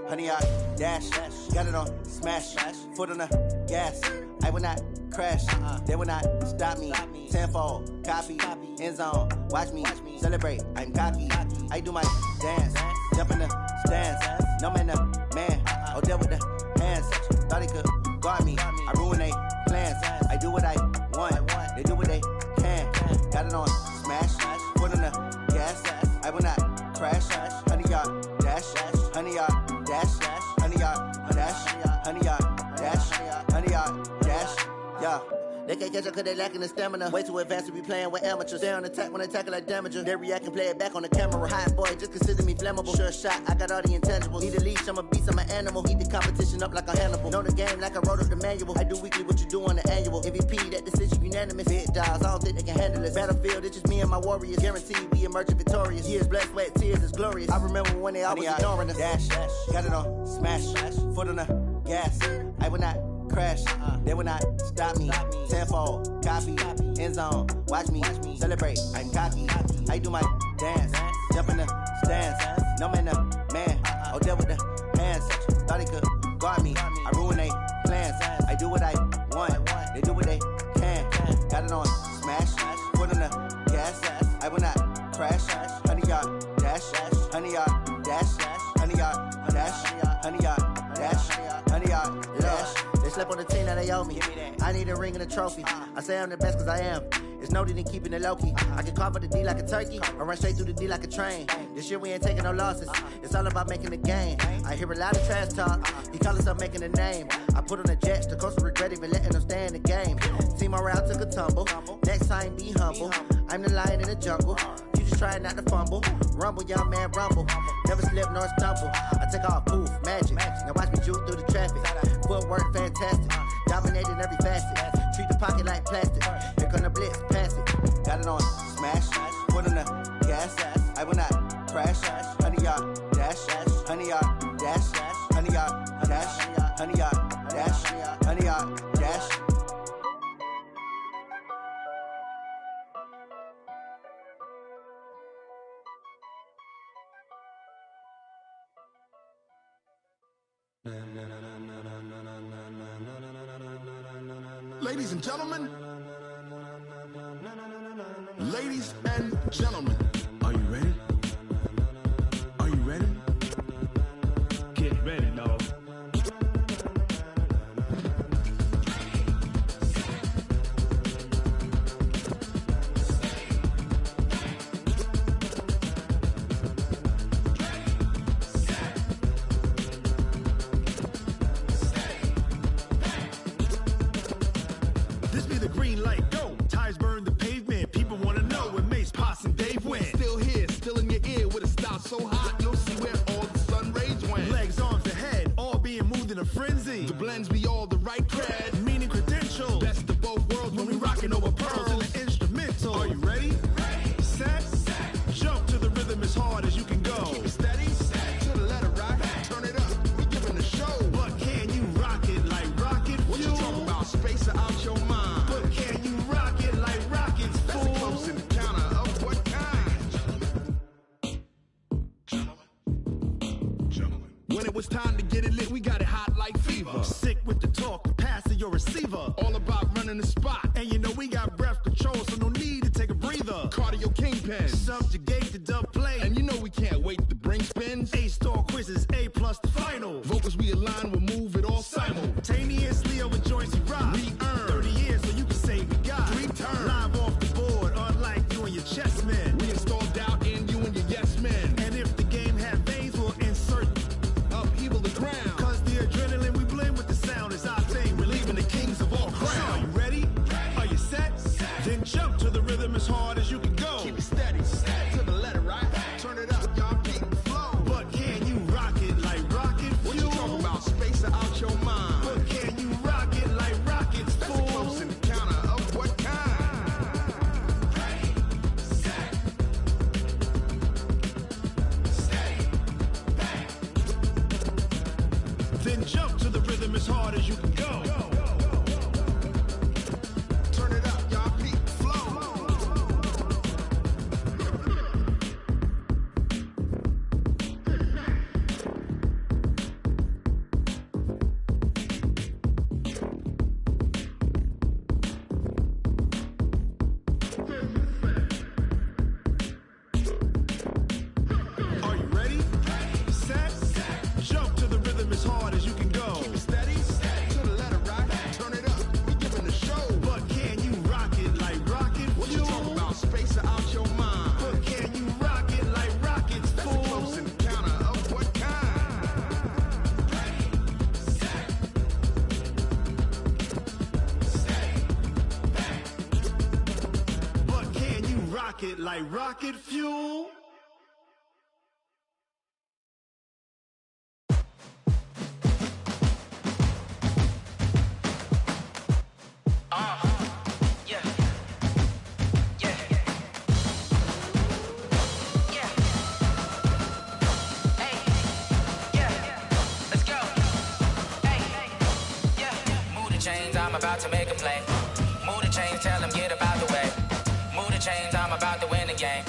honey, I dash. Got it on smash, foot on the gas. I will not crash, they will not stop me. Tenfold, copy, end zone, watch me celebrate. I'm cocky, I do my dance, jump in the stands. No man, man, oh there with the hands. Thought he could guard me, I ruin they plans. I do what I want, they do what they can. Got it on smash, foot on the gas. I will not crash, honey yard dash, honey yard dash, honey yard dash, honey yard dash, honey yard dash, yeah. They can't catch up cause they lacking the stamina. Way too advanced to be playing with amateurs. Stay on attack when they tackle like damager. They react and play it back on the camera. Hot boy, just consider me flammable. Sure shot, I got all the intangibles. Need a leash, I'm a beast, I'm an animal. Eat the competition up like a Hannibal. Know the game like I wrote up the manual. I do weekly what you do on the annual. MVP, that decision unanimous. Big dogs, I don't think they can handle it. Battlefield, it's just me and my warriors. Guaranteed we emerge victorious. Years, blood, sweat, tears, it's glorious. I remember when they always ignoring us. Dash, got it on smash, foot on the gas. I will not crash, they will not stop me. Tenfold, copy, end zone, watch me celebrate. I'm cocky, I do my dance, jump in the stands. No man, man, oh there with the hands. Thought he could guard me, I ruin they plans. I do what I want, they do what they can. Got it on smash, foot on the gas. I will not crash, honey yard dash, honey yard dash, honey yard dash, honey yard dash, honey yard dash. They slept on the team that they owe me. I need a ring and a trophy. I say I'm the best cause I am. It's no need in keeping it low-key. I can carve up the D like a turkey or run straight through the D like a train. This year we ain't taking no losses. It's all about making the game. I hear a lot of trash talk. He call himself making a name. I put on the Jets. The coach will regret even letting them stay in the game. Team morale took a tumble. Next time be humble. I'm the lion in the jungle. You just try not to fumble. Rumble, young man, rumble. Never slip nor stumble. I take off, poof, magic. Now watch me juke through the traffic. Footwork fantastic. Dominating every facet. Treat the pocket like plastic. Here come the blitz, pass it. Got it on smash, foot on the gas. I will not crash, honey yard dash, honey yard dash, honey yard dash, honey yard dash, honey yard dash. Ladies and gentlemen, ladies and gentlemen, are you ready? Are you ready? Get ready, dog. So hot, you'll see where all the sun rays went. Legs, arms, the head, all being moved in a frenzy. The blends be all the right cred, meaning credentials. Best of both worlds when we rockin' over pearls in the instrumental. Are you ready? Ready, set, jump to the rhythm as hard as you can go. Keep it steady, to the letter right. Turn it up, we giving the show. But can you rock it like rocket fuel? What you talking about? Space out your mind. But can you rock it like rockets, fool? That's a close encounter of what kind? When it was time to get it lit, we got it hot like fever. Sick with the talk, pass to your receiver. All about running the spot. And you know we got breath control, so no need to take a breather. Cardio kingpin. Subjugate the dub play. And you know we can't wait to bring spins. A-star quizzes, A+ the final. Vocals we align, we'll move it all simultaneously over joints we rock. We earn 30 years so you can say we got 3 turns. Live off the board, unlike you and your chess men. We install doubt in you and your yes men. And if the game had veins, we'll insert upheaval the ground. Cause the adrenaline we blend with the sound is our thing. Relieving the kings of all crowns. So are you ready? Are you set? Then jump to the rhythm as hard as you can go. Keep it steady, to the letter right. Turn it up, y'all keep the flow. But can you rock it like rocket fuel? What you talking about? Space out your mind. But can you rock it like rockets, That's fool? a close encounter of what kind? Ready, set, steady, bang. Then jump to the rhythm as hard as you can go. Turn it up, y'all keep the flow. pocket like rocket fuel. I'm about to make a play. Move the chains, tell them get about the way. Move the chains, I'm about to win the game.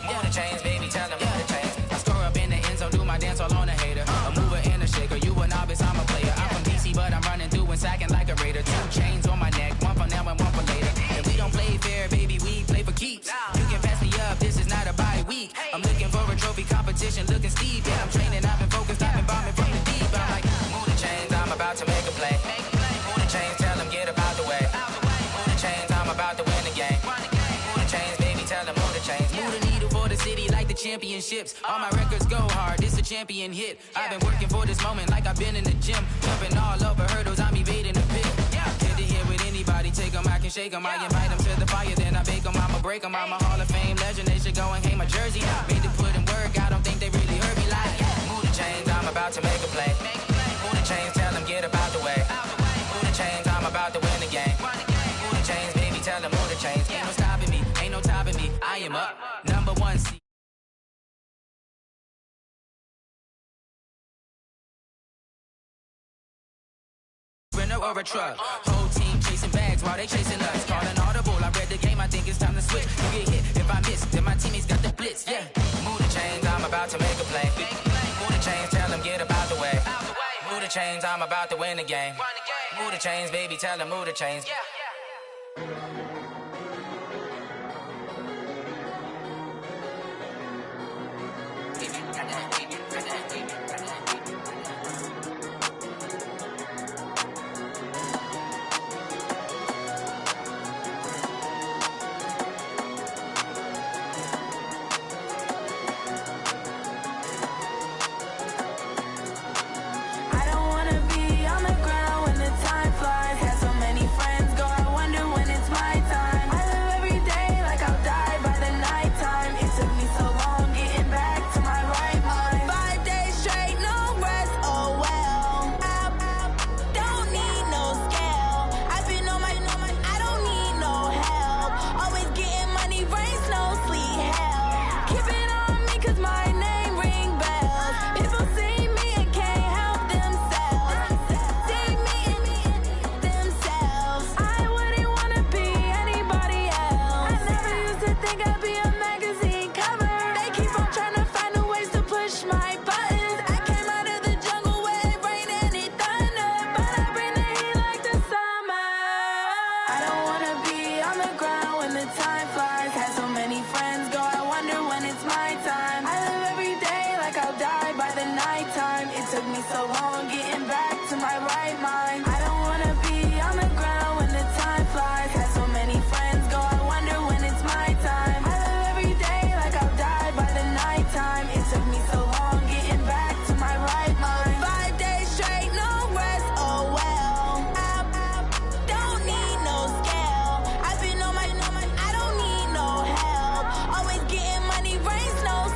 Move the chains, baby, tell them move the chains. I score up in the end zone, do my dance all on a hater. A mover and a shaker, you a novice, I'm a player. I'm from DC, but I'm running through and sacking like a raider. 2 chains on my neck, one for now and one for later. And we don't play fair, baby, we play for keeps. You can pass me up, this is not a bye week. I'm looking for a trophy competition, looking steep. Yeah, I'm training, I've been focused, I've been bombing from the deep. I'm like, move the chains, I'm about to make a play. Move the chains, tell them get about the way. Move the chains, I'm about to win the game. Move the chains, baby, tell them move the chains. Move the needle for the city like the championships. All my records go hard, this a champion hit. I've been working for this moment like I've been in the gym. Jumping all over hurdles, I'm evading the pit. Head to head with anybody, take them, I can shake them. I invite them to the fire, then I bake them, I'ma break them. I'm a Hall of Fame legend, they should go and hang my jersey. Made to put in work, I don't think they really heard me like. Move the chains, I'm about to make a play. Move the chains, tell them get about the way. Move the chains, I'm about to win the game. Move the chains, baby, tell them move the chains. Ain't no stopping me, ain't no topping me. I am up, number one seed. Or a truck. Whole team chasing bags while they chasing us. Calling audible, I read the game, I think it's time to switch. You get hit, if I miss, then my teammates got the blitz. Yeah, move the chains, I'm about to make a play. Move the chains, tell them get about the way. Move the chains, I'm about to win the game. Move the chains, baby, tell them move the chains.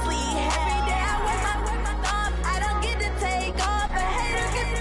Every day I work my thumb, I don't get to take off. A hater get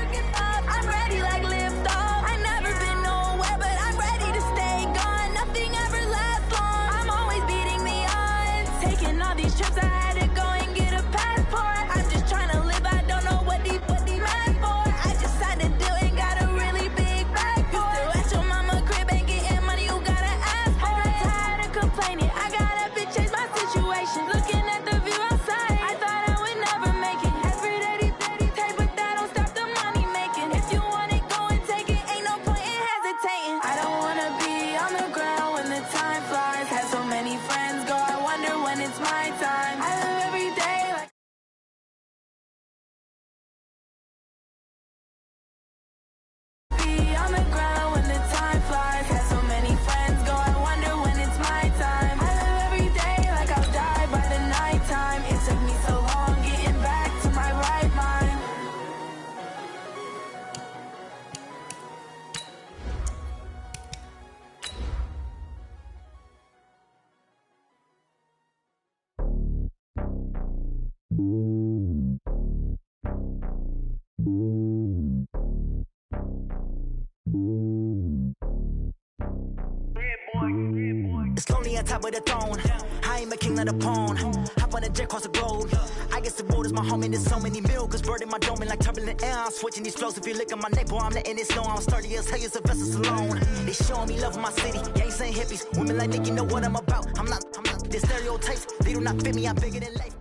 on top of the throne. I ain't a king of the pawn. Hop on a jet across the globe. I guess the world is my home and there's so many mil. Cause bird in my dome and like turbulent air. I'm switching these flows. If you look at my neck, boy, I'm letting it snow. I'm sturdy as hell as a vessel alone. They showing me love in my city. Gang saying hippies. Women like Nick, you know what I'm about. I'm not. The stereotypes, they do not fit me. I'm bigger than life.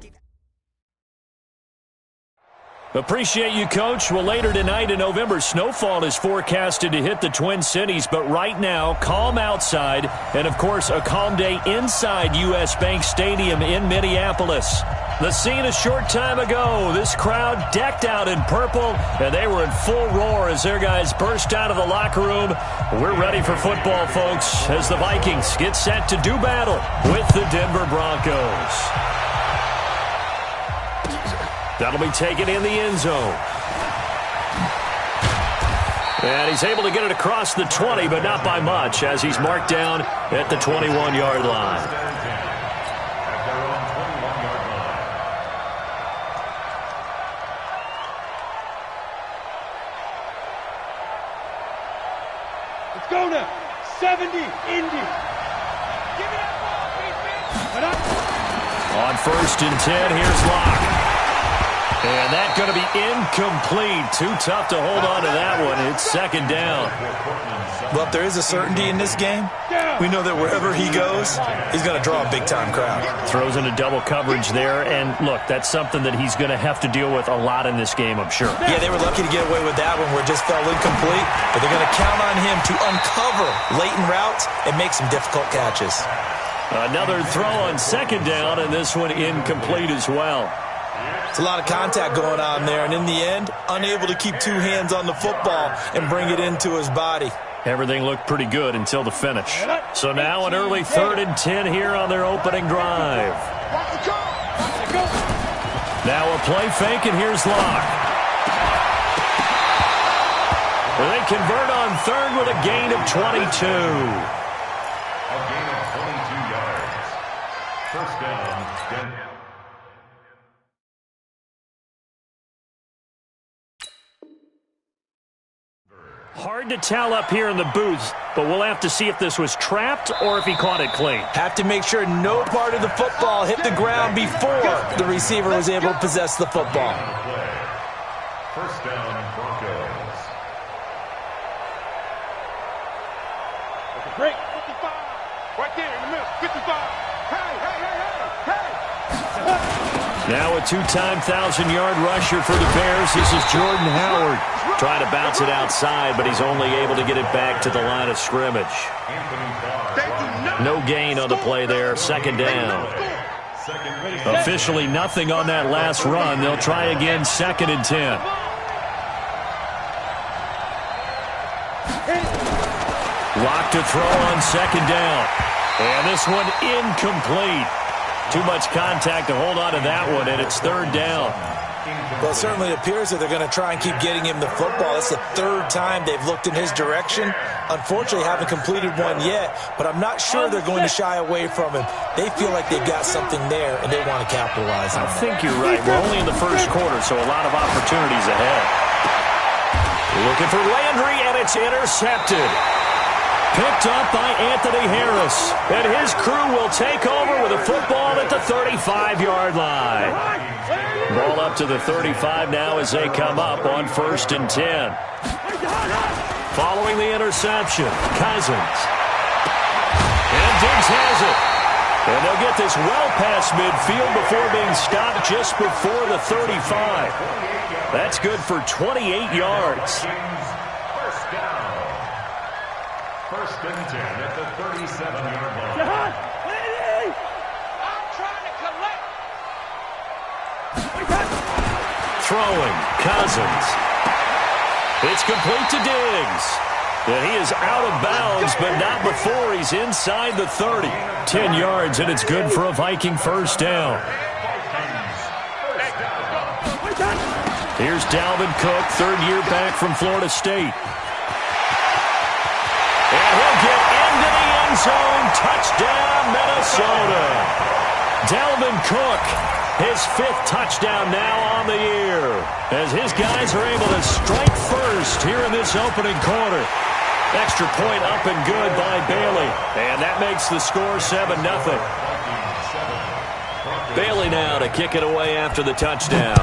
Appreciate you, Coach. Well, later tonight in November, snowfall is forecasted to hit the Twin Cities, but right now, calm outside, and, of course, a calm day inside U.S. Bank Stadium in Minneapolis. The scene a short time ago, this crowd decked out in purple, and they were in full roar as their guys burst out of the locker room. We're ready for football, folks, as the Vikings get set to do battle with the Denver Broncos. That'll be taken in the end zone. And he's able to get it across the 20, but not by much, as he's marked down at the 21-yard line. Let's go now. 70, Indy. Give me that ball, On 1st and 10, here's Locke. And that's going to be incomplete. Too tough to hold on to that one. It's 2nd down. Well, if there is a certainty in this game, we know that wherever he goes, he's going to draw a big-time crowd. Throws into double coverage there. And, look, that's something that he's going to have to deal with a lot in this game, I'm sure. Yeah, they were lucky to get away with that one where it just fell incomplete. But they're going to count on him to uncover latent routes and make some difficult catches. Another throw on 2nd down, and this one incomplete as well. It's a lot of contact going on there, and in the end, unable to keep two hands on the football and bring it into his body. Everything looked pretty good until the finish. So now an early 3rd and 10 here on their opening drive. Now a play fake, and here's Locke. They convert on 3rd with a gain of 22. A gain of 22 yards. 1st down, Denver. Hard to tell up here in the booth, but we'll have to see if this was trapped or if he caught it clean. Have to make sure no part of the football hit the ground before the receiver was able to possess the football. 1st down, Broncos. Break. 55. Right there in the middle. 55. Hey. Now a 2-time 1,000-yard rusher for the Bears. This is Jordan Howard. Trying to bounce it outside, but he's only able to get it back to the line of scrimmage. No gain on the play there. 2nd down. Officially nothing on that last run. They'll try again 2nd and 10. Locked to throw on 2nd down. And this one incomplete. Too much contact to hold on to that one, and it's 3rd down. Well, it certainly appears that they're going to try and keep getting him the football. That's the 3rd time they've looked in his direction. Unfortunately, haven't completed one yet, but I'm not sure they're going to shy away from him. They feel like they've got something there, and they want to capitalize on it. I think you're right. We're only in the 1st quarter, so a lot of opportunities ahead. Looking for Landry, and it's intercepted. Picked up by Anthony Harris, and his crew will take over with a football at the 35-yard line. Ball up to the 35 now as they come up on 1st and 10. Following the interception, Cousins. And Diggs has it. And they'll get this well past midfield before being stopped just before the 35. That's good for 28 yards. 1st and 10 at the 37-yard line. I'm trying to collect. Throwing, Cousins. It's complete to Diggs. And he is out of bounds, but not before he's inside the 30. 10 yards, and it's good for a Viking 1st down. Here's Dalvin Cook, 3rd year back from Florida State. And he'll get into the end zone. Touchdown, Minnesota. Dalvin Cook, his 5th touchdown now on the year, as his guys are able to strike first here in this opening quarter. Extra point up and good by Bailey. And that makes the score 7-0. Bailey now to kick it away after the touchdown.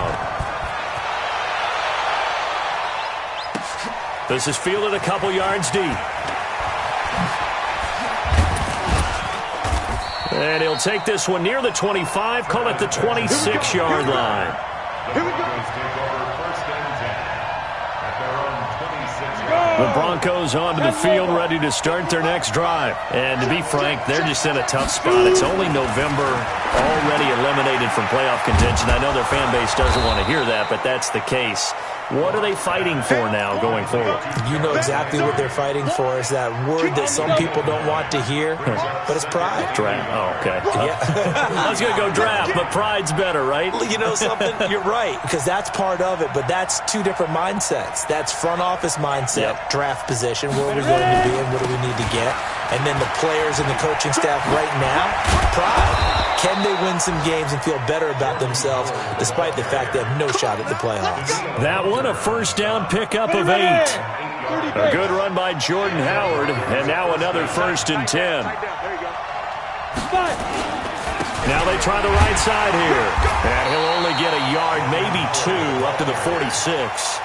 This is fielded a couple yards deep. And he'll take this one near the 25, call it the 26-yard line. Here we go. The Broncos onto the field, ready to start their next drive. And to be frank, they're just in a tough spot. It's only November, already eliminated from playoff contention. I know their fan base doesn't want to hear that, but that's the case. What are they fighting for now going forward? You know exactly what they're fighting for. Is that word that some people don't want to hear, but it's pride. Draft. Oh, okay. Yeah. I was going to go draft, but pride's better, right? You know something? You're right, because that's part of it, but that's two different mindsets. That's front office mindset, draft position, where are we going to be and what do we need to get? And then the players and the coaching staff right now, pride. Can they win some games and feel better about themselves despite the fact they have no shot at the playoffs? That one, a first down pickup of 8. A good run by Jordan Howard, and now another 1st and 10. Now they try the right side here. And he'll only get a yard, maybe 2, up to the 46.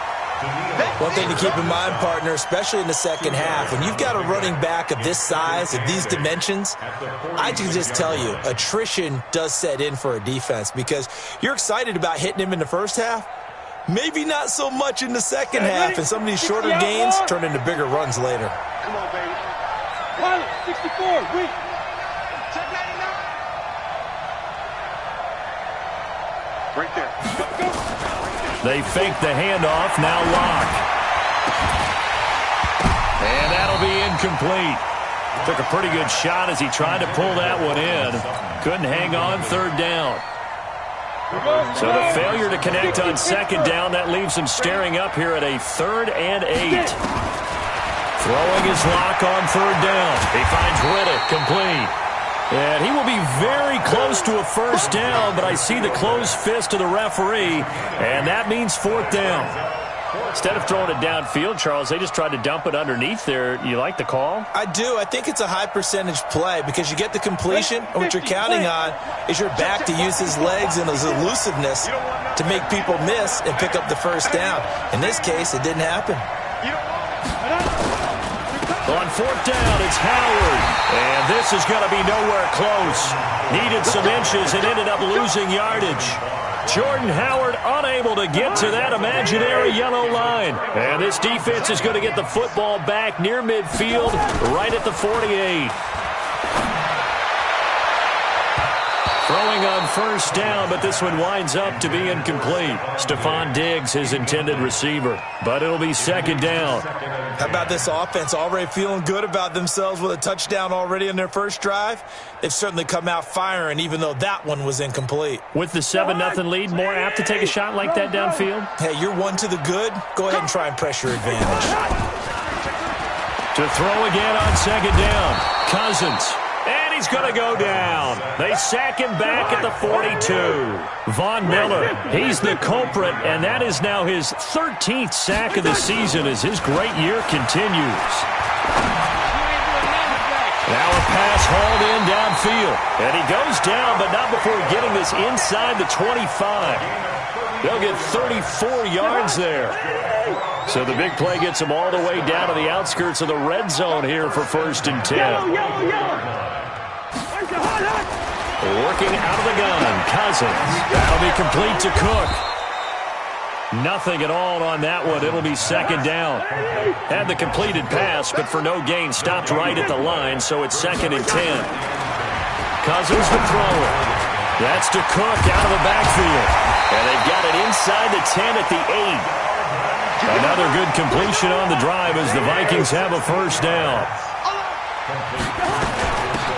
One thing to keep in mind, partner, especially in the second half, when you've got a running back of this size, of these dimensions, I can just tell you, attrition does set in for a defense because you're excited about hitting him in the first half, maybe not so much in the second half, and some of these shorter gains turn into bigger runs later. Come on, baby. Pilot, 64, wait. Check 99. Right there. Go, go. They fake the handoff, now lock. And that'll be incomplete. Took a pretty good shot as he tried to pull that one in. Couldn't hang on 3rd down. So the failure to connect on 2nd down, that leaves him staring up here at a 3rd and 8. Throwing his lock on 3rd down. He finds Riddick, complete. And he will be very close to a first down, but I see the closed fist of the referee, and that means 4th down. Instead of throwing it downfield, Charles, they just tried to dump it underneath there. You like the call? I do. I think it's a high percentage play because you get the completion, and what you're counting on is your back to use his legs and his elusiveness to make people miss and pick up the first down. In this case, it didn't happen. On 4th down, it's Howard. And this is going to be nowhere close. Needed some inches and ended up losing yardage. Jordan Howard unable to get to that imaginary yellow line. And this defense is going to get the football back near midfield, right at the 48. Throwing on first down, but this one winds up to be incomplete. Stephon Diggs, his intended receiver. But it'll be 2nd down. How about this offense? Already feeling good about themselves with a touchdown already in their first drive. They've certainly come out firing, even though that one was incomplete. With the 7-0 lead, more apt to take a shot like that downfield? Hey, you're 1 to the good. Go ahead and try and press your advantage. To throw again on 2nd down. Cousins. And he's going to go down. They sack him back at the 42. Von Miller, he's the culprit, and that is now his 13th sack of the season as his great year continues. Now a pass hauled in downfield. And he goes down, but not before getting this inside the 25. They'll get 34 yards there. So the big play gets him all the way down to the outskirts of the red zone here for 1st and 10. Working out of the gun, Cousins. That'll be complete to Cook. Nothing at all on that one. It'll be 2nd down. Had the completed pass, but for no gain, stopped right at the line, so it's 2nd and 10. Cousins the thrower. That's to Cook out of the backfield. And they've got it inside the 10 at the 8. Another good completion on the drive as the Vikings have a first down.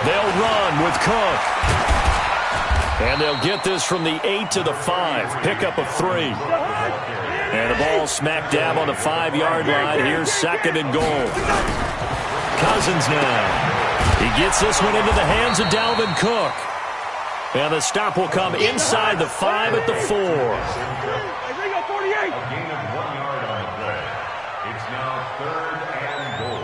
They'll run with Cook. And they'll get this from the 8 to the 5. Pickup of 3. And the ball smack dab on the 5-yard line. Here's 2nd and goal. Cousins now. He gets this one into the hands of Dalvin Cook. And the stop will come inside the 5 at the 4. A gain of 1 yard on the play. It's now 3rd and goal.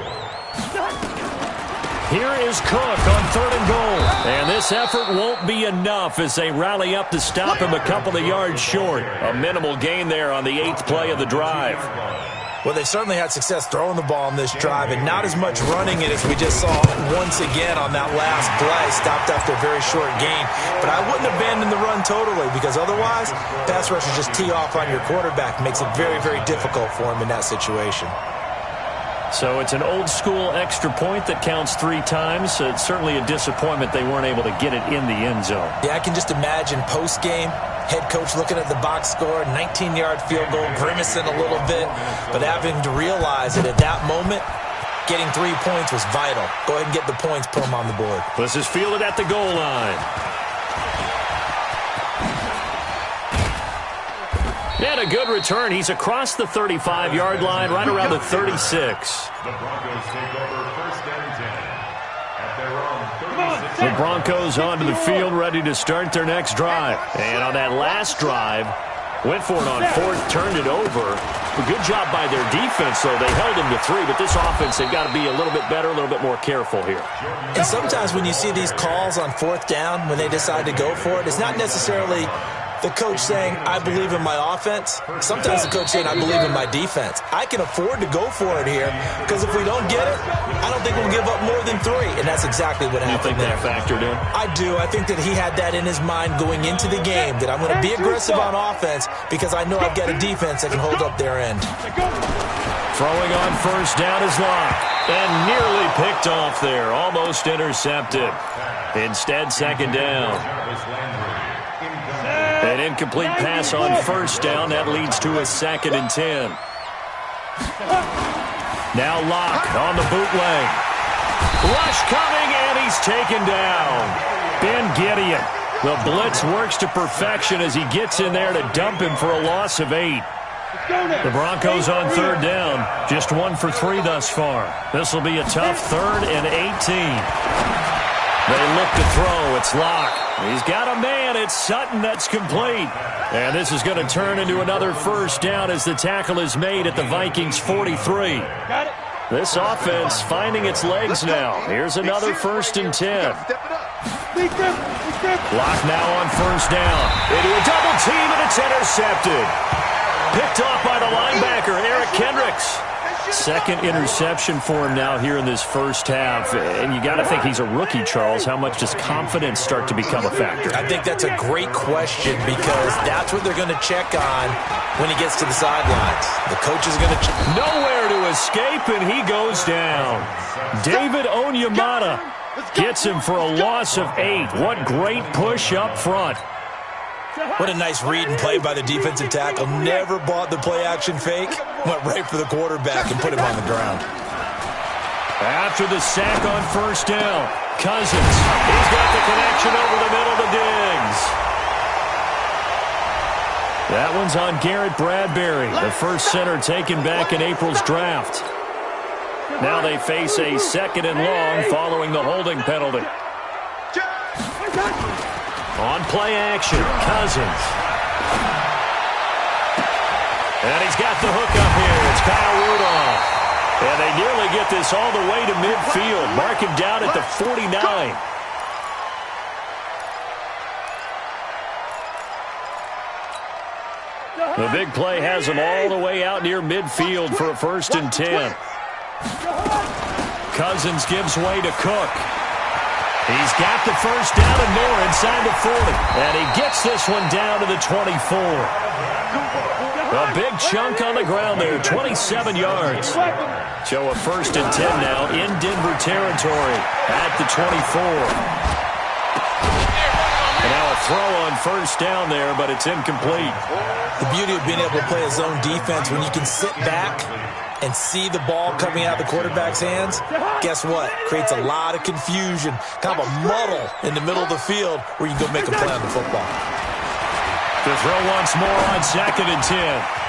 Here is Cook on 3rd and goal. And this effort won't be enough as they rally up to stop him a couple of yards short. A minimal gain there on the 8th play of the drive. Well, they certainly had success throwing the ball on this drive, and not as much running it as we just saw once again on that last play. Stopped after a very short gain. But I wouldn't abandon the run totally, because otherwise, pass rushers just tee off on your quarterback. Makes it very, very difficult for him in that situation. So it's an old-school extra point that counts 3 times. It's certainly a disappointment they weren't able to get it in the end zone. Yeah, I can just imagine post-game, head coach looking at the box score, 19-yard field goal, grimacing a little bit, but having to realize that at that moment, getting 3 points was vital. Go ahead and get the points, put them on the board. This is fielded at the goal line. And a good return. He's across the 35-yard line, right around the 36. The Broncos take over 1st and 10 at their own 36. The Broncos onto the field, ready to start their next drive. And on that last drive, went for it on 4th, turned it over. A good job by their defense, though. They held them to 3, but this offense, they've got to be a little bit better, a little bit more careful here. And sometimes when you see these calls on 4th down, when they decide to go for it, it's not necessarily the coach saying, I believe in my offense. Sometimes the coach saying, I believe in my defense. I can afford to go for it here, because if we don't get it, I don't think we'll give up more than 3. And that's exactly what happened there. You think that factored in? I do. I think that he had that in his mind going into the game, that I'm going to be aggressive on offense because I know I've got a defense that can hold up their end. Throwing on 1st down is Locke. And nearly picked off there. Almost intercepted. Instead, 2nd down. An incomplete pass on 1st down. That leads to a 2nd and 10. Now Locke on the bootleg. Rush coming, and he's taken down. Ben Gideon. The blitz works to perfection as he gets in there to dump him for a loss of 8. The Broncos on 3rd down. Just 1 for 3 thus far. This will be a tough 3rd and 18. They look to throw. It's Locke. He's got a man. It's Sutton. That's complete. And this is going to turn into another 1st down as the tackle is made at the Vikings 43. Got it. This offense finding its legs now. Here's another 1st and 10. Locke now on 1st down. Into a double team, and it's intercepted. Picked off by the linebacker, Eric Kendricks. 2nd interception for him now here in this 1st half. And you got to think he's a rookie, Charles. How much does confidence start to become a factor? I think that's a great question, because that's what they're going to check on when he gets to the sidelines. The coach is going to check. Nowhere to escape, and he goes down. David Onyemata gets him for a loss of 8. What great push up front. What a nice read and play by the defensive tackle. Never bought the play-action fake. Went right for the quarterback and put him on the ground. After the sack on 1st down, Cousins. He's got the connection over the middle to Diggs. That one's on Garrett Bradbury, the first center taken back in April's draft. Now they face a 2nd and long following the holding penalty. On play action, Cousins. And he's got the hook up here. It's Kyle Rudolph. And they nearly get this all the way to midfield. Mark him down at the 49. The big play has him all the way out near midfield for a 1st and 10. Cousins gives way to Cook. He's got the 1st down and more inside the 40. And he gets this one down to the 24. A big chunk on the ground there, 27 yards. So a 1st and 10 now in Denver territory at the 24. And now a throw on 1st down there, but it's incomplete. The beauty of being able to play a zone defense when you can sit back and see the ball coming out of the quarterback's hands, guess what? Creates a lot of confusion, kind of a muddle in the middle of the field where you can go make a play on the football. To throw once more on 2nd and 10.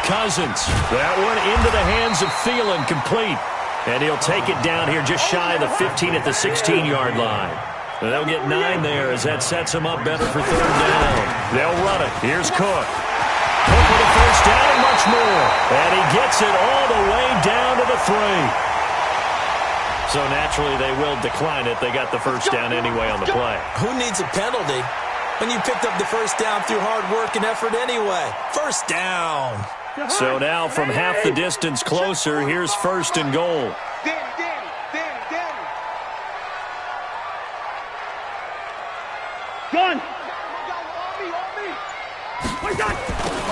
Cousins, that one into the hands of Thielen, complete. And he'll take it down here just shy of the 15 at the 16-yard line. They'll get 9 there as that sets them up better for 3rd down. They'll run it. Here's Cook. Cook with a 1st down and much more. And he gets it all the way down to the 3. So naturally they will decline it. They got the first down anyway on the play. Who needs a penalty when you picked up the first down through hard work and effort anyway? First down. So now from half the distance closer, here's first and goal. Gun!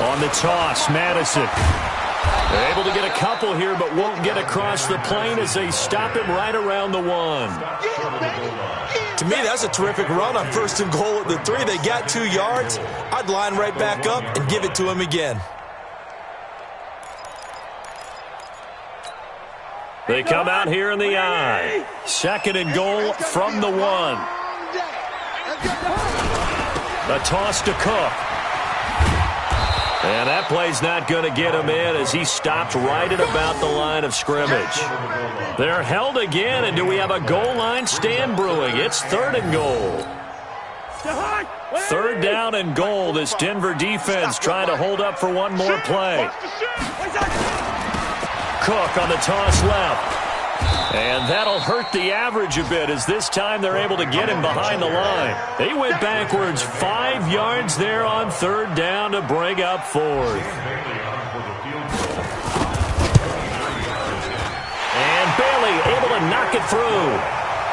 On the toss, Madison. They're able to get a couple here, but won't get across the plane as they stop him right around the 1. To me, that's a terrific run on first and goal at the 3. They got 2 yards. I'd line right back up and give it to him again. They come out here in the I. Second and goal from the 1. A toss to Cook. And that play's not going to get him in as he stopped right at about the line of scrimmage. They're held again, and do we have a goal line stand brewing? It's third and goal. Third down and goal. This Denver defense trying to hold up for one more play. Cook on the toss left. And that'll hurt the average a bit as this time they're able to get him behind the line. They went backwards 5 yards there on third down to bring up fourth. And Bailey able to knock it through.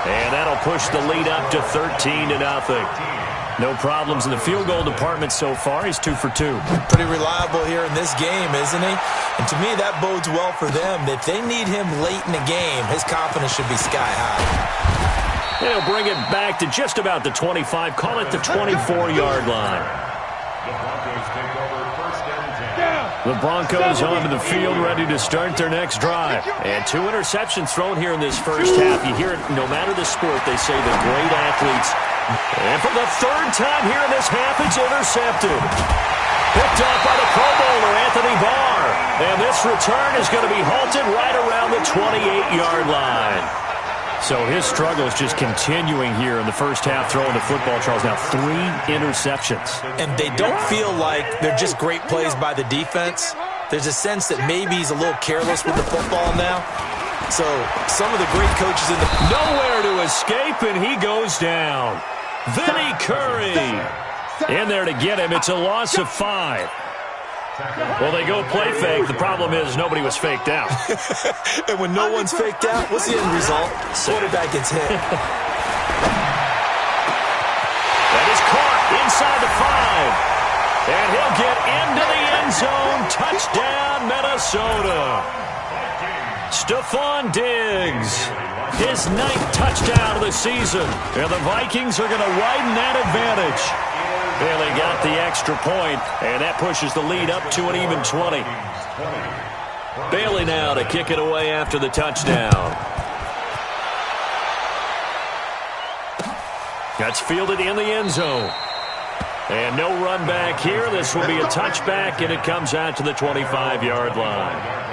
And that'll push the lead up to 13-0. No problems in the field goal department so far. He's 2 for 2. Pretty reliable here in this game, isn't he? And to me, that bodes well for them. If they need him late in the game, his confidence should be sky high. They'll bring it back to just about the 25. Call it the 24-yard line. The Broncos onto the field, ready to start their next drive. And 2 interceptions thrown here in this first half. You hear it, no matter the sport, they say the great athletes. And for the third time here in this half, it's intercepted. Picked off by the Pro Bowler, Anthony Barr. And this return is going to be halted right around the 28-yard line. So his struggle is just continuing here in the first half, throwing the football, Charles. Now 3 interceptions. And they don't feel like they're just great plays by the defense. There's a sense that maybe he's a little careless with the football now. So some of the great coaches in the... Nowhere to escape, and he goes down. Vinny Curry in there to get him. It's a loss of 5. Well, they go play fake. The problem is nobody was faked out. And when no one's faked out, what's the end result? Quarterback gets hit. That is caught inside the 5. And he'll get into the end zone. Touchdown, Minnesota. Stephon Diggs. His 9th touchdown of the season. And the Vikings are going to widen that advantage. Bailey got the extra point, and that pushes the lead up to an even 20. Bailey now to kick it away after the touchdown. That's fielded in the end zone. And no run back here. This will be a touchback, and it comes out to the 25-yard line.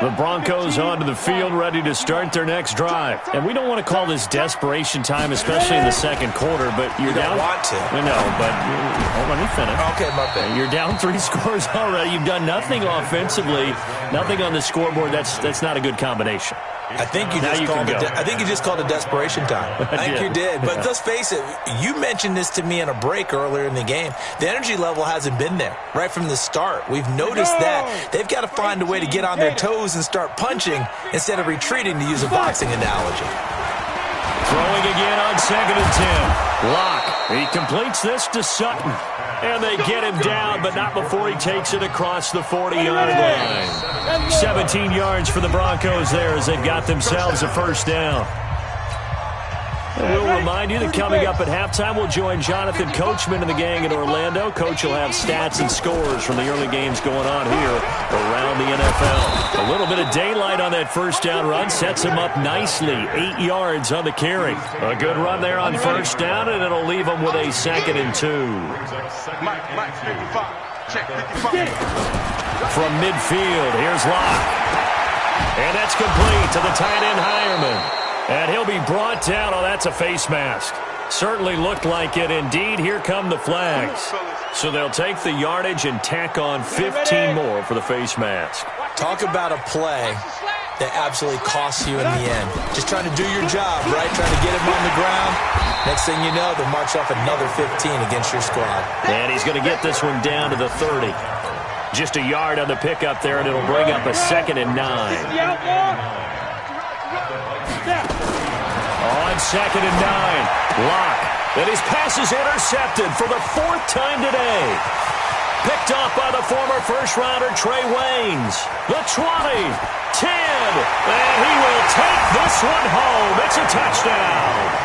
The Broncos onto the field, ready to start their next drive. And we don't want to call this desperation time, especially in the second quarter, but you're down. You don't want to. I know, but let me finish. Okay, my bad. You're down 3 scores already. You've done nothing offensively, nothing on the scoreboard. That's not a good combination. I think you just called it desperation time. I think you did. But let's face it, you mentioned this to me in a break earlier in the game. The energy level hasn't been there right from the start. We've noticed that. They've got to find a way to get on their toes and start punching instead of retreating, to use a boxing analogy. Throwing again on 2nd and 10. Locke. He completes this to Sutton. And they get him down, but not before he takes it across the 40-yard line. 17 yards for the Broncos there as they've got themselves a first down. And we'll remind you that coming up at halftime, we'll join Jonathan Coachman and the gang in Orlando. Coach will have stats and scores from the early games going on here around the NFL. A little bit of daylight on that first down run sets him up nicely. 8 yards on the carry. A good run there on first down, and it'll leave him with a 2nd and 2. Mike, 55. Check, 55. From midfield, here's Locke. And that's complete to the tight end, Hireman. And he'll be brought down. Oh, that's a face mask. Certainly looked like it. Indeed, here come the flags. So they'll take the yardage and tack on 15 more for the face mask. Talk about a play that absolutely costs you in the end. Just trying to do your job, right? Trying to get him on the ground. Next thing you know, they'll march off another 15 against your squad. And he's going to get this one down to the 30. Just a yard on the pickup there, and it'll bring up a 2nd and 9. On 2nd and 9, Locke. And his pass is intercepted for the 4th time today. Picked off by the former first-rounder Trey Waynes. The 20, 10, and he will take this one home. It's a touchdown.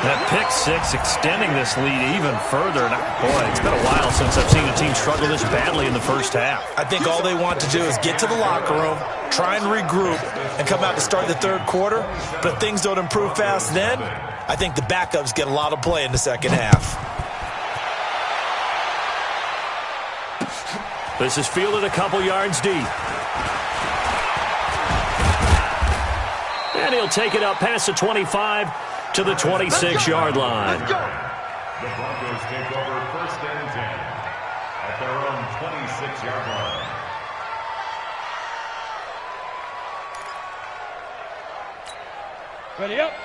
That pick six extending this lead even further. Boy, it's been a while since I've seen a team struggle this badly in the first half. I think all they want to do is get to the locker room, try and regroup, and come out to start the third quarter. But if things don't improve fast then, I think the backups get a lot of play in the second half. This is fielded a couple yards deep. And he'll take it up past the 25 to the 26-yard line. The Broncos take over 1st and 10 at their own 26-yard line.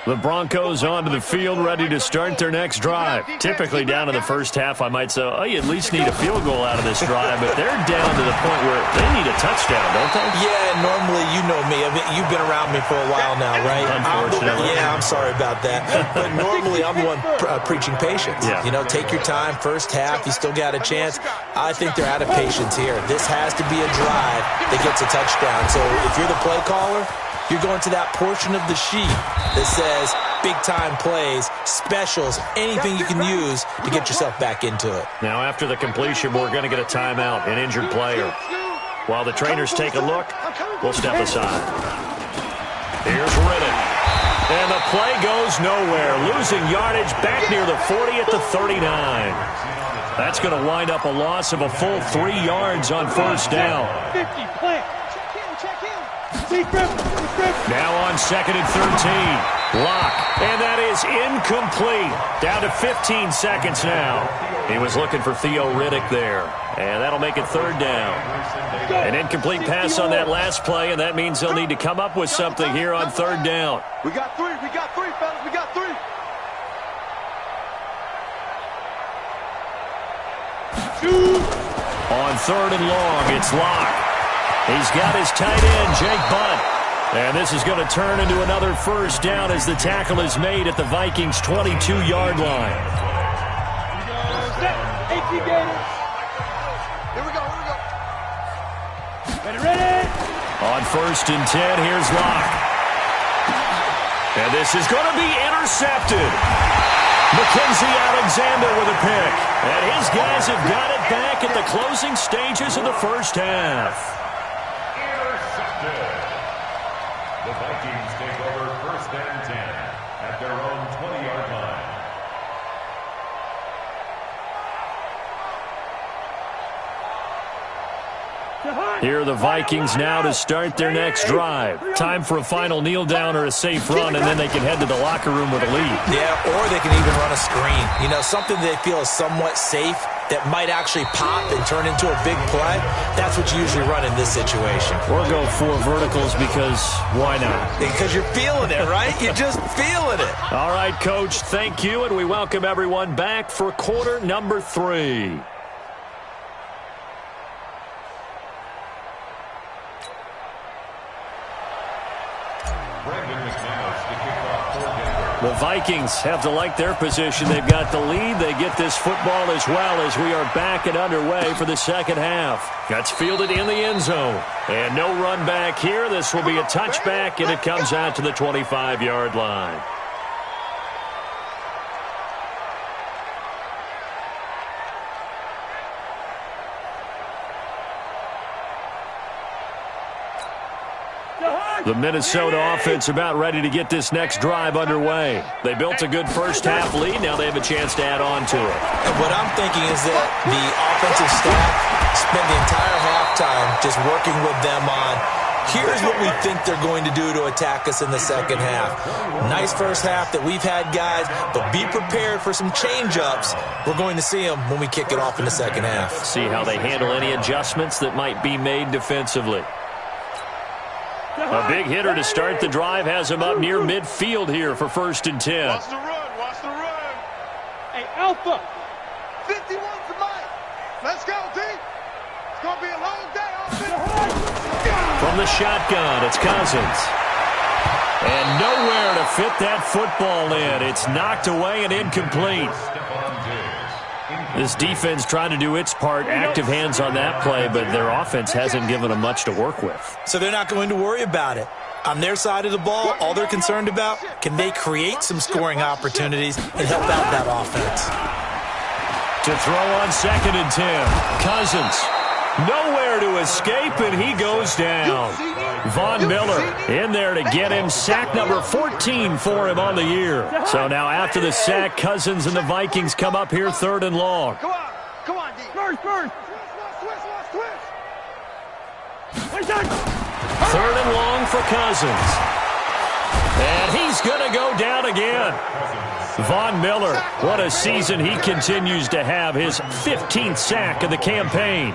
The Broncos onto the field, ready to start their next drive. Typically down in the first half, I might say, oh, you at least need a field goal out of this drive, but they're down to the point where they need a touchdown, don't they? Yeah, normally, you know me. I mean, you've been around me for a while now, right? Unfortunately. I'm sorry about that. But normally, I'm the one preaching patience. Yeah. You know, take your time. First half, you still got a chance. I think they're out of patience here. This has to be a drive that gets a touchdown. So if you're the play caller, you're going to that portion of the sheet that says big-time plays, specials, anything you can use to get yourself back into it. Now, after the completion, we're going to get a timeout, an injured player. While the trainers take a look, we'll step aside. Here's Riddick. And the play goes nowhere. Losing yardage back near the 40 at the 39. That's going to wind up a loss of a full 3 yards on first down. 50, plant. Now on 2nd and 13. Locke. And that is incomplete. Down to 15 seconds now. He was looking for Theo Riddick there. And that'll make it 3rd down. An incomplete pass on that last play, and that means they'll need to come up with something here on 3rd down. We got 3, fellas, we got 3. On 3rd and long, it's Locke. He's got his tight end, Jake Butt. And this is going to turn into another first down as the tackle is made at the Vikings' 22-yard line. Ready. On 1st and 10, here's Locke. And this is going to be intercepted. Mackenzie Alexander with a pick. And his guys have got it back at the closing stages of the first half. The Vikings take over 1st and 10 at their own 20-yard line. Here are the Vikings now to start their next drive. Time for a final kneel down or a safe run, and then they can head to the locker room with a lead. Yeah, or they can even run a screen. You know, something they feel is somewhat safe that might actually pop and turn into a big play. That's what you usually run in this situation. Or go 4 verticals because why not? Because you're feeling it, right? You're just feeling it. All right, Coach, thank you, and we welcome everyone back for quarter number 3. The Vikings have to like their position. They've got the lead. They get this football as well as we are back and underway for the second half. That's fielded in the end zone. And no run back here. This will be a touchback, and it comes out to the 25-yard line. The Minnesota offense about ready to get this next drive underway. They built a good first-half lead. Now they have a chance to add on to it. And what I'm thinking is that the offensive staff spent the entire halftime just working with them on, here's what we think they're going to do to attack us in the second half. Nice first half that we've had, guys, but be prepared for some change-ups. We're going to see them when we kick it off in the second half. See how they handle any adjustments that might be made defensively. A big hitter to start the drive has him up near midfield here for 1st and 10. Watch the run. Watch the run. Hey, Alpha. 51 to Mike. Let's go, D. It's going to be a long day. From the shotgun, it's Cousins. And nowhere to fit that football in. It's knocked away and incomplete. This defense trying to do its part, active hands on that play, but their offense hasn't given them much to work with. So they're not going to worry about it. On their side of the ball, all they're concerned about, can they create some scoring opportunities and help out that offense? To throw on 2nd and 10, Cousins. Nowhere to escape, and he goes down. Von Miller in there to get him. Sack number 14 for him on the year. So now after the sack, Cousins and the Vikings come up here 3rd and long. Come on. Come on, D. First. Twist. 3rd and long for Cousins. And he's going to go down again. Von Miller, what a season he continues to have. His 15th sack of the campaign.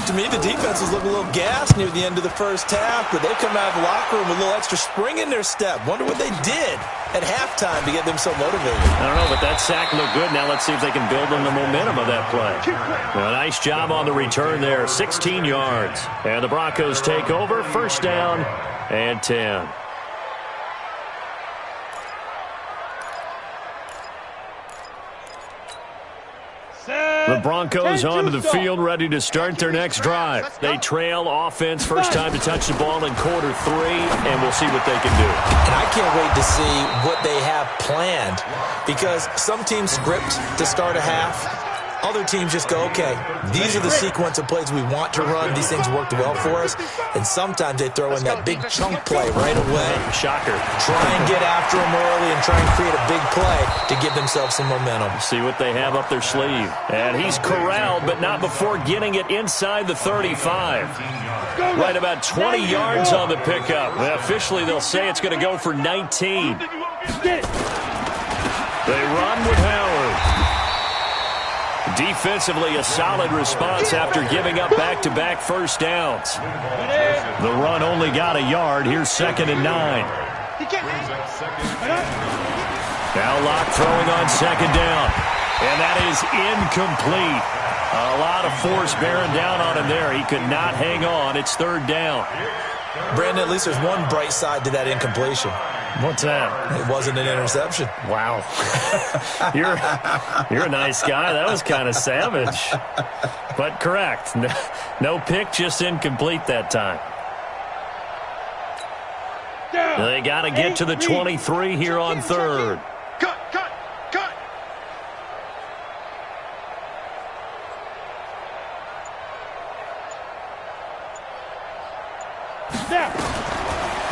To me, the defense was looking a little gassed near the end of the first half, but they come out of the locker room with a little extra spring in their step. Wonder what they did at halftime to get them so motivated. I don't know, but that sack looked good. Now let's see if they can build on the momentum of that play. A nice job on the return there, 16 yards. And the Broncos take over, 1st down and 10. The Broncos onto the field, ready to start their next drive. They trail offense, first time to touch the ball in quarter 3, and we'll see what they can do. And I can't wait to see what they have planned, because some teams script to start a half. Other teams just go, okay, these are the sequence of plays we want to run. These things worked well for us. And sometimes they throw in that big chunk play right away. Shocker. Try and get after them early and try and create a big play to give themselves some momentum. See what they have up their sleeve. And he's corralled, but not before getting it inside the 35. Right about 20 yards on the pickup. Officially, they'll say it's going to go for 19. They run with Howard. Defensively, a solid response after giving up back-to-back first downs. The run only got a yard. Here's 2nd and 9. Now Locke throwing on 2nd down. And that is incomplete. A lot of force bearing down on him there. He could not hang on. It's 3rd down. Brandon, at least there's one bright side to that incompletion. What's that? It wasn't an interception. Wow. You're a nice guy. That was kind of savage. But correct. No pick, just incomplete that time. They got to get to the 23 here on 3rd. Cut.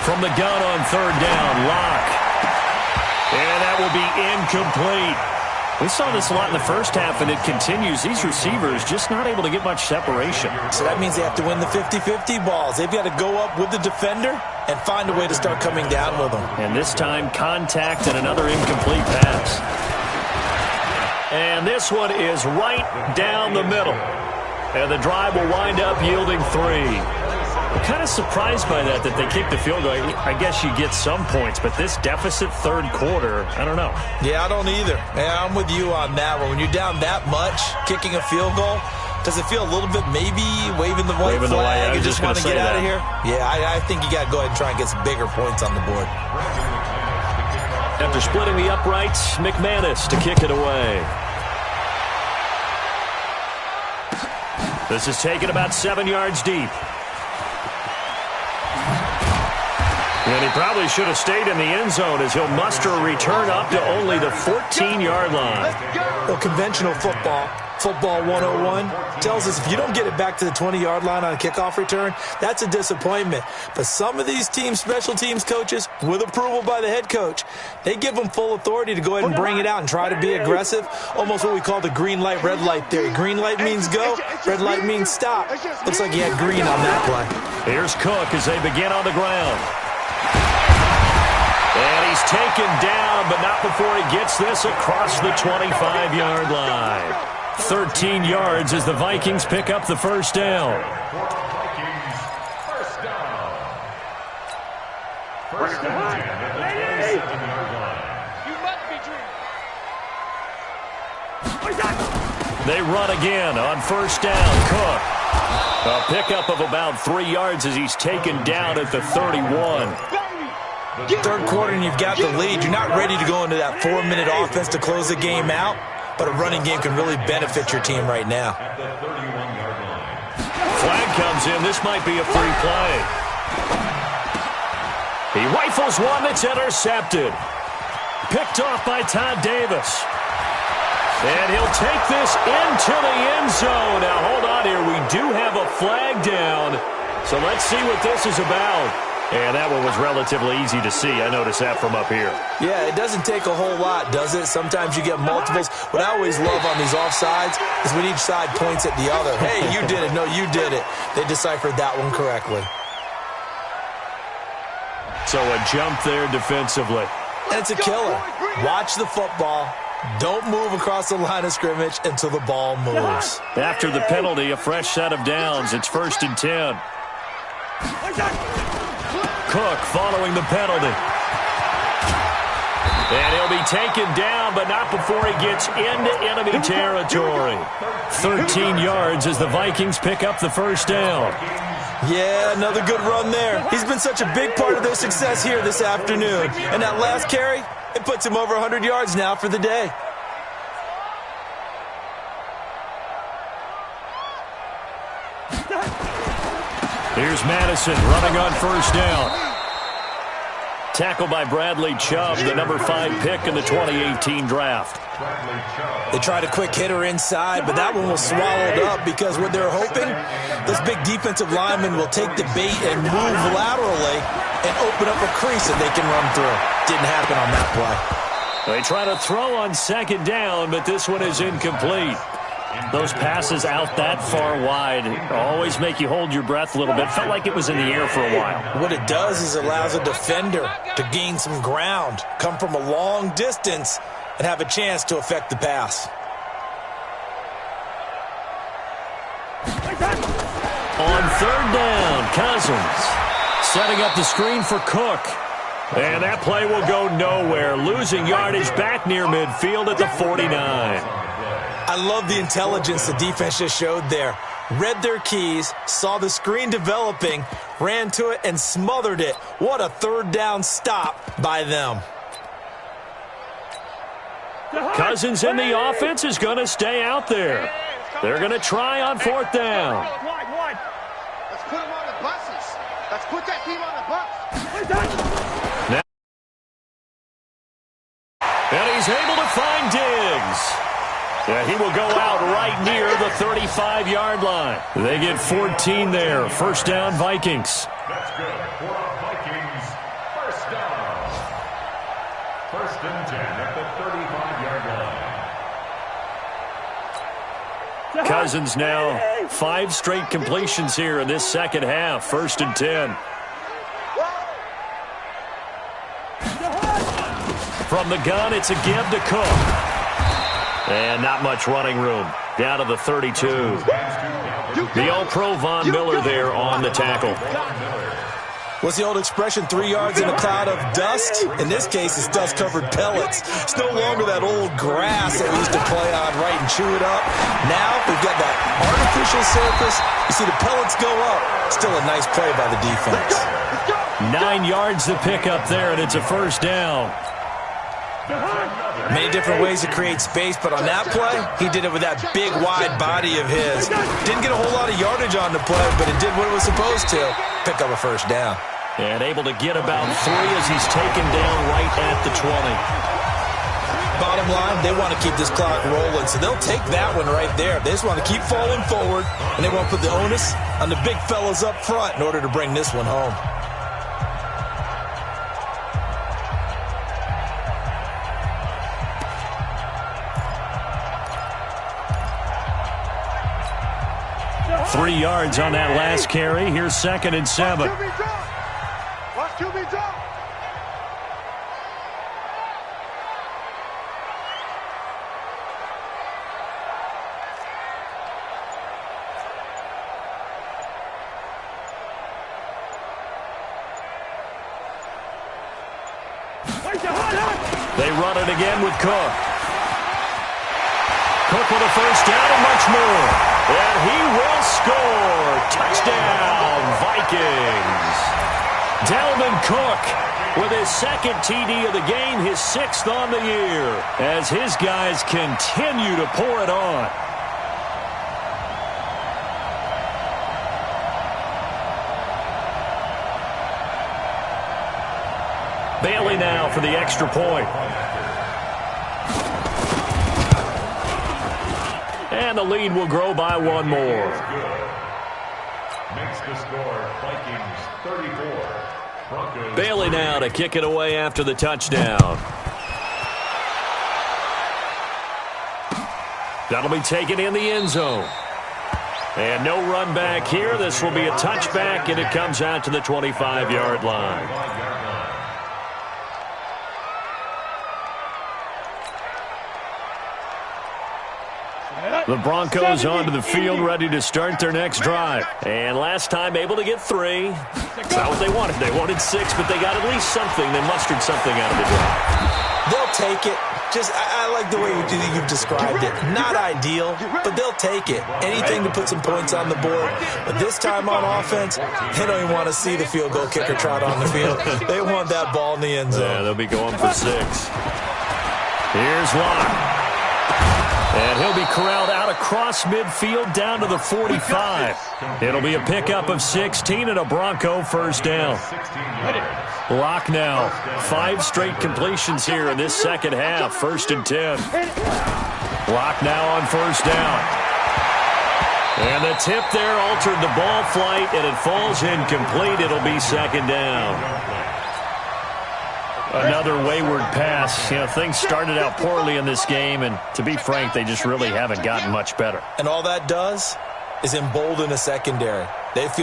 From the gun on 3rd down, Locke. And that will be incomplete. We saw this a lot in the first half, and it continues. These receivers just not able to get much separation. So that means they have to win the 50-50 balls. They've got to go up with the defender and find a way to start coming down with them. And this time, contact and another incomplete pass. And this one is right down the middle. And the drive will wind up yielding 3. I'm kind of surprised by that they kicked the field goal. I guess you get some points, but this deficit 3rd quarter, I don't know. Yeah, I don't either. Yeah, I'm with you on that one. When you're down that much, kicking a field goal, does it feel a little bit maybe waving the white flag and just want to get out of here? Yeah, I think you got to go ahead and try and get some bigger points on the board. After splitting the uprights, McManus to kick it away. This is taken about 7 yards deep. And he probably should have stayed in the end zone as he'll muster a return up to only the 14-yard line. Well, conventional football, Football 101 tells us if you don't get it back to the 20-yard line on a kickoff return, that's a disappointment. But some of these teams, special teams coaches, with approval by the head coach, they give them full authority to go ahead and bring it out and try to be aggressive, almost what we call the green light, red light theory. Green light means go, red light means stop. Looks like he had green on that play. Here's Cook as they begin on the ground. And he's taken down, but not before he gets this across the 25-yard line. 13 yards as the Vikings pick up the first down. Vikings, first down. First down at the 27-yard line. You must be dreaming. They run again on first down. Cook. A pickup of about 3 yards as he's taken down at the 31. Third quarter and you've got the lead. You're not ready to go into that 4-minute offense to close the game out, but a running game can really benefit your team right now. At the 31-yard line. Flag comes in. This might be a free play. He rifles one that's intercepted. Picked off by Todd Davis. And he'll take this into the end zone. Now, hold on here. We do have a flag down. So let's see what this is about. And that one was relatively easy to see. I noticed that from up here. Yeah, it doesn't take a whole lot, does it? Sometimes you get multiples. What I always love on these offsides is when each side points at the other. Hey, you did it. No, you did it. They deciphered that one correctly. So a jump there defensively. And it's a killer. Watch the football. Don't move across the line of scrimmage until the ball moves. After the penalty, a fresh set of downs. It's 1st and 10. Cook following the penalty. And he'll be taken down, but not before he gets into enemy territory. 13 yards as the Vikings pick up the first down. Yeah, another good run there. He's been such a big part of their success here this afternoon. And that last carry, it puts him over 100 yards now for the day. Here's Madison running on first down. Tackled by Bradley Chubb, the number 5 pick in the 2018 draft. They tried a quick hitter inside, but that one was swallowed up because what they're hoping, this big defensive lineman will take the bait and move laterally and open up a crease that they can run through. Didn't happen on that play. They try to throw on second down, but this one is incomplete. Those passes out that far wide always make you hold your breath a little bit. Felt like it was in the air for a while. What it does is it allows a defender to gain some ground, come from a long distance, and have a chance to affect the pass. On third down, Cousins setting up the screen for Cook. And that play will go nowhere, losing yardage back near midfield at the 49. I love the intelligence the defense just showed there. Read their keys, saw the screen developing, ran to it, and smothered it. What a third down stop by them. Cousins in the offense is going to stay out there. They're going to try on fourth down. Let's put them on the buses. Let's put that team on the bus. And he's able to find Diggs. Yeah, he will go out right near the 35-yard line. They get 14 there. First down, Vikings. That's good for our Vikings. First down. 1st and 10 at the 35-yard line. Cousins now 5 straight completions here in this second half. 1st and 10. From the gun, it's a give to Cook. And not much running room. Down to the 32. The All-Pro Von Miller there on the tackle. What's the old expression, 3 yards in a cloud of dust? In this case, it's dust-covered pellets. It's no longer that old grass that we used to play on, right, and chew it up. Now we've got that artificial surface. You see the pellets go up. Still a nice play by the defense. 9 yards to pick up there, and it's a first down. Many different ways to create space, but on that play, he did it with that big, wide body of his. Didn't get a whole lot of yardage on the play, but it did what it was supposed to. Pick up a first down. And able to get about 3 as he's taken down right at the 20. bottom line, they want to keep this clock rolling, so they'll take that one right there. They just want to keep falling forward, and they want to put the onus on the big fellas up front in order to bring this one home. Three yards on that last carry. Here's 2nd and 7. Watch QB drop. They run it again with Cook. Cook with a first down and much more. And he will score. Touchdown, Vikings. Dalvin Cook with his 2nd TD of the game, his 6th on the year, as his guys continue to pour it on. Bailey now for the extra point. And the lead will grow by one more. Makes the score Vikings 34. Broncos Bailey now to kick it away after the touchdown. That'll be taken in the end zone. And no run back here. This will be a touchback, and it comes out to the 25-yard line. The Broncos onto the field, ready to start their next drive. And last time able to get 3. That's not what they wanted. They wanted 6, but they got at least something. They mustered something out of the drive. They'll take it. I like the way you've described it. Not ideal, but they'll take it. Anything to put some points on the board. But this time on offense, they don't even want to see the field goal kicker trot on the field. They want that ball in the end zone. Yeah, they'll be going for 6. Here's Locke. And he'll be corralled out across midfield down to the 45. It'll be a pickup of 16 and a Bronco first down. Locke now. 5 straight completions here in this second half. 1st and 10. Locke now on first down. And the tip there altered the ball flight, and it falls incomplete. It'll be 2nd down. Another wayward pass. You know, things started out poorly in this game, and to be frank, they just really haven't gotten much better. And all that does is embolden a secondary. They feel